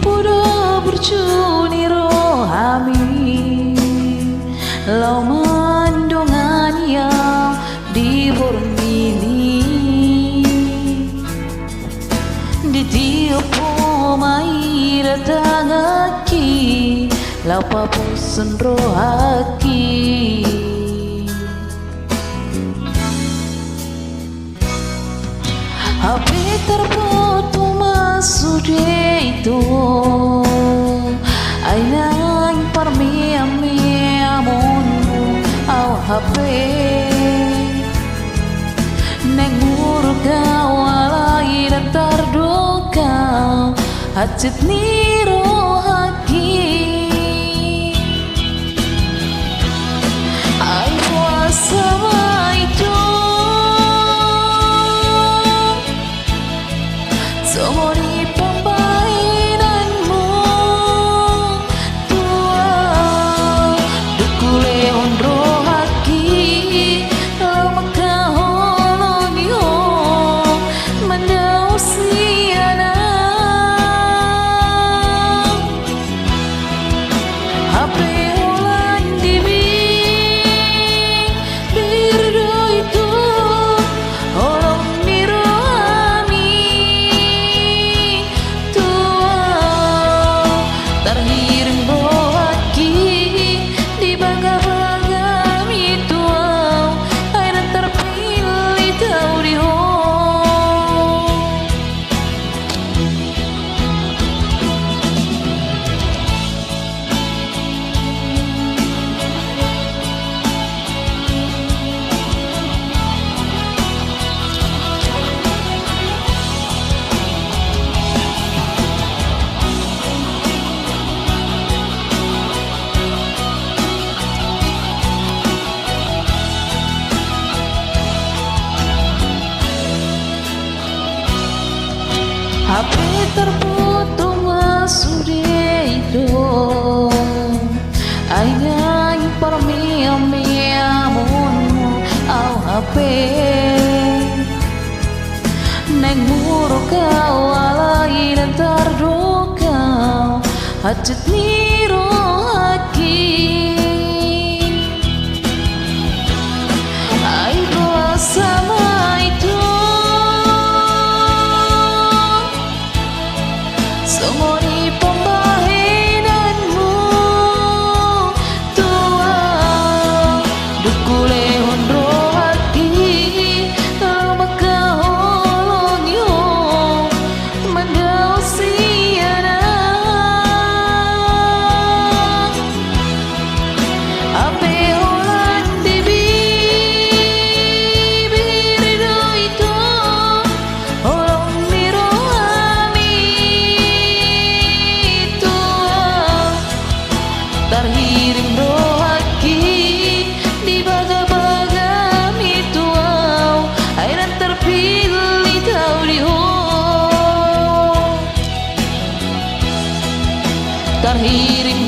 Pudo bercuni rohami lau mandongan yang dibormili di tiup pomai datang aki lau papusen rohaki HP terputus masuk itu ainang parmiamun au HP neng murga walai dan terduka hacit niro haki ai puasa itu semua di pembainanmu tua dukule ondro haki lama kaholongi ho mandau siana HP ulan dibi birdo itu holong niroami terhiring rohaki di bangga-bangga mituau air terpilih tau di ho HP terputus masuk itu ainang parmiamun au HP neng murka walai dan terduka hajat niro haki ai sama itu semua di pembahinanmu tua dukule ondro hati lama kaholongi ho mandau siana ape ulan dibi birdo itu holong niroami terhiring rohaki di baga-baga mituau airan terpilih tau di ho terhiring